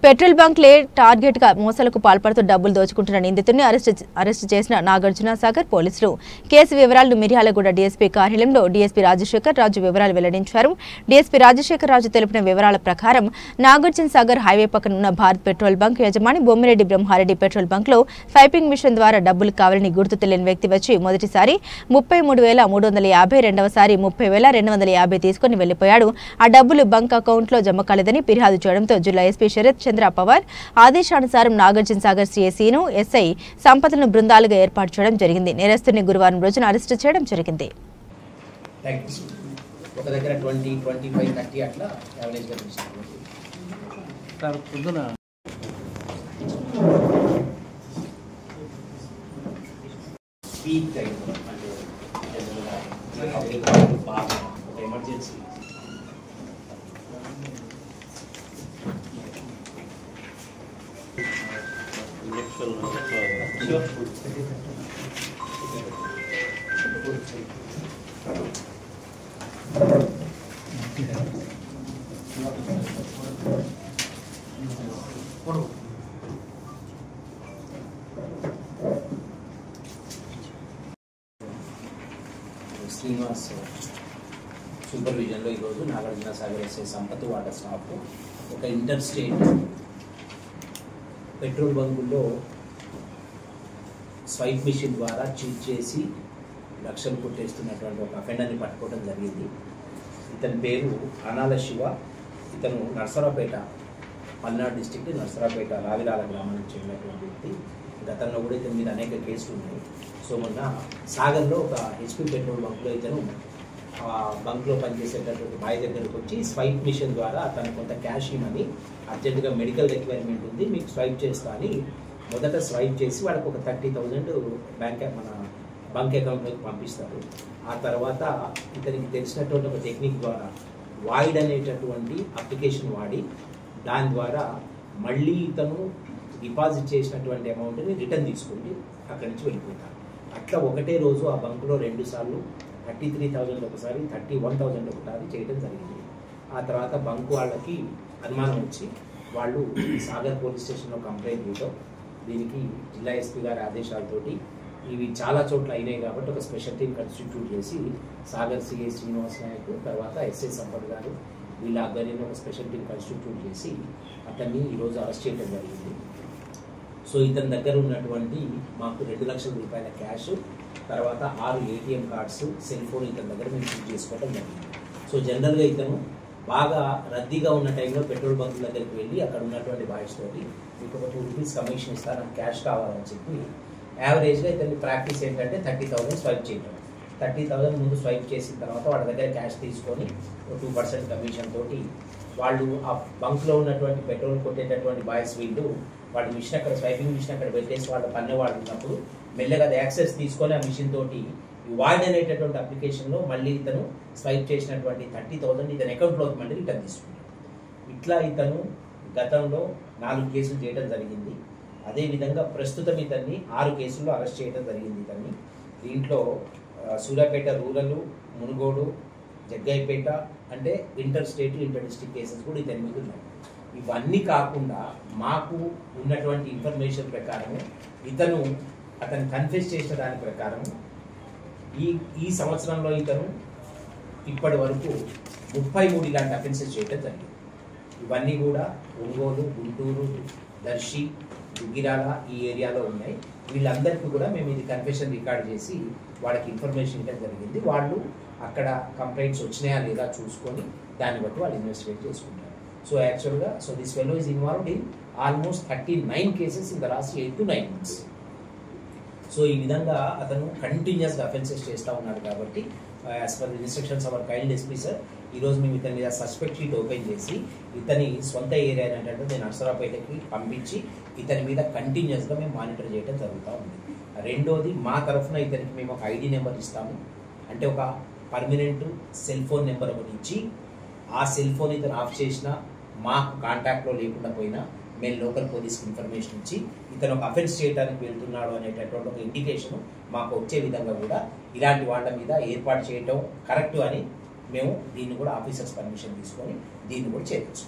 Petrol బంక్లే target గా మోసాలకు పాల్పడుతూ డబ్బులు దోచుకుంటున్న నిందితుడిని అరెస్ట్ చేసిన నాగార్జున సాగర్ పోలీసులు. కేసు వివరాలను మిర్యాలగూడ డీఎస్పీ కార్యాలయంలో డీఎస్పీ రాజశేఖర్ రాజు వివరాలు వెల్లడించారు. డీఎస్పీ రాజశేఖర్ రాజు తెలిపిన వివరాల ప్రకారం నాగార్జున సాగర్ హైవే పక్కన ఉన్న భారత్ పెట్రోల్ బంక్ యజమాని బొమ్మిరెడ్డి బ్రహ్మారెడ్డి పెట్రోల్ బంక్ లో పైపింగ్ మిషన్ ద్వారా డబ్బులు కావాలని గుర్తు తెలియని వ్యక్తి వచ్చి మొదటిసారి 33,350, రెండవసారి 30,250 తీసుకుని వెళ్లిపోయాడు. ఆ డబ్బులు బంక్ అకౌంట్ లో జమ కాలేదని ఫిర్యాదు చేయడంతో జిల్లా ఎస్పీ శరత్ చంద్ర పవార్ ఆదేశానుసారం నాగార్జున సాగర్ సిఐసిను ఎస్ఐ సంపదను బృందాలుగా ఏర్పాటు చేయడం జరిగింది. నేరస్తుని గురువారం రోజున అరెస్టు చేయడం జరిగింది. శ్రీనివాస్ సూపర్విజన్లో ఈరోజు నాగార్జున సాగర్ ఎస్ఐ సంపత్ వాటర్ స్టాఫ్ ఒక ఇంటర్ స్టేట్ పెట్రోల్ బంకుల్లో స్వైప్ మిషన్ ద్వారా చీట్ చేసి లక్షలు కొట్టేస్తున్నటువంటి ఒక అఫెండర్ని పట్టుకోవడం జరిగింది. ఇతని పేరు అనాల శివ. ఇతను నర్సరావుపేట, పల్నాడు డిస్టిక్ట్ నర్సరావుపేట రావిరాల గ్రామానికి చెందినటువంటి వ్యక్తి. గతంలో కూడా ఇతని మీద అనేక కేసులు ఉన్నాయి. సో మొన్న సాగర్లో ఒక హెచ్పి పెట్రోల్ బంక్లో ఇతను బంక్లో పనిచేసేటటువంటి బాయ్ దగ్గరకు వచ్చి స్వైప్ మిషన్ ద్వారా తను కొంత క్యాష్ ఇవ్వని అర్జెంటుగా మెడికల్ రిక్వైర్మెంట్ ఉంది, మీకు స్వైప్ చేస్తా అని మొదట స్వైప్ చేసి వాళ్ళకు ఒక 30,000 మన బంక్ అకౌంట్లోకి పంపిస్తారు. ఆ తర్వాత ఇతనికి తెలిసినటువంటి ఒక టెక్నిక్ ద్వారా వాయిడ్ అనేటటువంటి అప్లికేషన్ వాడి దాని ద్వారా మళ్ళీ ఇతను డిపాజిట్ చేసినటువంటి అమౌంట్ని రిటర్న్ తీసుకుంటే అక్కడి నుంచి వెళ్ళిపోతారు. అట్లా ఒకటే రోజు ఆ బంకులో 2 సార్లు 33,000 ఒకసారి, 31,000 ఒకసారి చేయడం జరిగింది. ఆ తర్వాత బంకు వాళ్ళకి అనుమానం వచ్చి వాళ్ళు సాగర్ పోలీస్ స్టేషన్లో కంప్లైంట్ ఇవ్వడం, దీనికి జిల్లా ఎస్పీ గారి ఆదేశాలతోటి ఇవి చాలా చోట్ల అయినాయి కాబట్టి ఒక స్పెషల్ టీం కాన్స్టిట్యూట్ చేసి సాగర్ సిఐ శ్రీనివాస్ నాయక్, తర్వాత ఎస్ఐ సంపత్ గారు వీళ్ళ ఆధ్వర్యంలో ఒక స్పెషల్ టీం కాన్స్టిట్యూట్ చేసి అతన్ని ఈరోజు అరెస్ట్ చేయడం జరిగింది. సో ఇతని దగ్గర ఉన్నటువంటి మాకు 2 లక్షల రూపాయల క్యాష్, తర్వాత 6 ATM కార్డ్స్, సెల్ ఫోన్ ఇతని దగ్గర మేము షూట్ చేసుకోవడం జరిగింది. సో జనరల్గా ఇతను బాగా రద్దీగా ఉన్న టైంలో పెట్రోల్ బంక్ దగ్గరికి వెళ్ళి అక్కడ ఉన్నటువంటి బాయ్స్ తోటి మీకు ఒక 2 రూపీస్ కమిషన్ ఇస్తారు, నాకు క్యాష్ కావాలని చెప్పి యావరేజ్గా ఇతని ప్రాక్టీస్ ఏంటంటే 30,000 స్వైప్ చేయడం. 30,000 ముందు స్వైప్ చేసిన తర్వాత వాళ్ళ దగ్గర క్యాష్ తీసుకొని 2% కమిషన్ తోటి వాళ్ళు ఆ బంక్లో ఉన్నటువంటి పెట్రోల్ కొట్టేటటువంటి బాయ్స్ వీళ్ళు వాళ్ళ మిషన్ అక్కడ స్వైపింగ్ మిషన్ అక్కడ పెట్టేసి వాళ్ళ పన్నెవాళ్ళు ఉన్నప్పుడు మెల్లగా అది యాక్సెస్ తీసుకొని ఆ మిషన్ తోటి వాయిడ్ అనేటటువంటి అప్లికేషన్లో మళ్ళీ ఇతను స్వైప్ చేసినటువంటి 30,000 ఇతని అకౌంట్లోకి మళ్ళీ రిటర్న్ తీసుకున్నాడు. ఇట్లా ఇతను గతంలో 4 కేసులు చేయడం జరిగింది. అదేవిధంగా ప్రస్తుతం ఇతన్ని 6 కేసుల్లో అరెస్ట్ చేయడం జరిగింది. ఇతన్ని దీంట్లో సూర్యాపేట రూరల్, మునుగోడు, జగ్గైపేట అంటే inter state, inter district cases కూడా ఇతని మీద ఉన్నాయి. ఇవన్నీ కాకుండా మాకు ఉన్నటువంటి ఇన్ఫర్మేషన్ ప్రకారము అతను కన్ఫెస్ చేసిన దాని ప్రకారము ఈ సంవత్సరంలో ఇతను ఇప్పటి వరకు 33 ఇలాంటి అఫెన్సెస్ చేయడం జరిగింది. ఇవన్నీ కూడా ఒంగోలు, గుంటూరు, దర్శి, దుగ్గిరాల ఈ ఏరియాలో ఉన్నాయి. వీళ్ళందరికీ కూడా మేము ఇది కన్ఫెషన్ రికార్డ్ చేసి వాళ్ళకి ఇన్ఫర్మేషన్ ఇవ్వడం జరిగింది. వాళ్ళు అక్కడ కంప్లైంట్స్ వచ్చినాయా లేదా చూసుకొని దాన్ని బట్టి వాళ్ళు ఇన్వెస్టిగేట్ చేసుకుంటారు. సో యాక్చువల్గా this fellow is involved in almost 39 cases in the last 8 to 9 months. So ఈ విధంగా అతను కంటిన్యూస్గా అఫెన్సెస్ చేస్తూ ఉన్నాడు కాబట్టి యాజ్ పర్ ఇన్స్ట్రక్షన్స్ అవర్ కైల్డ్ ఎస్పీ సార్ ఈరోజు మేము ఇతని మీద సస్పెక్ట్ షీట్ ఓపెన్ చేసి ఇతని సొంత ఏరియా ఏంటంటే నర్సరావుపేటకి పంపించి ఇతని మీద కంటిన్యూస్గా మేము మానిటర్ చేయడం జరుగుతూ ఉంది. రెండోది మా తరఫున ఇతనికి మేము ఒక ID నెంబర్ ఇస్తాము. అంటే ఒక పర్మనెంట్ సెల్ ఫోన్ నెంబర్ ఒకటి ఇచ్చి ఆ సెల్ ఫోన్ ఇతను ఆఫ్ చేసినా మాకు కాంటాక్ట్లో లేకుండా పోయినా మేము లోకల్ పోలీస్కి ఇన్ఫర్మేషన్ ఇచ్చి ఇతను ఒక అఫెన్స్ చేయడానికి వెళ్తున్నాడు అనేటటువంటి ఒక ఇండికేషన్ మాకు వచ్చే విధంగా కూడా ఇలాంటి వాళ్ళ మీద ఏర్పాటు చేయడం కరెక్ట్ అని మేము దీన్ని కూడా ఆఫీసర్స్ పర్మిషన్ తీసుకొని దీన్ని కూడా చేయవచ్చు.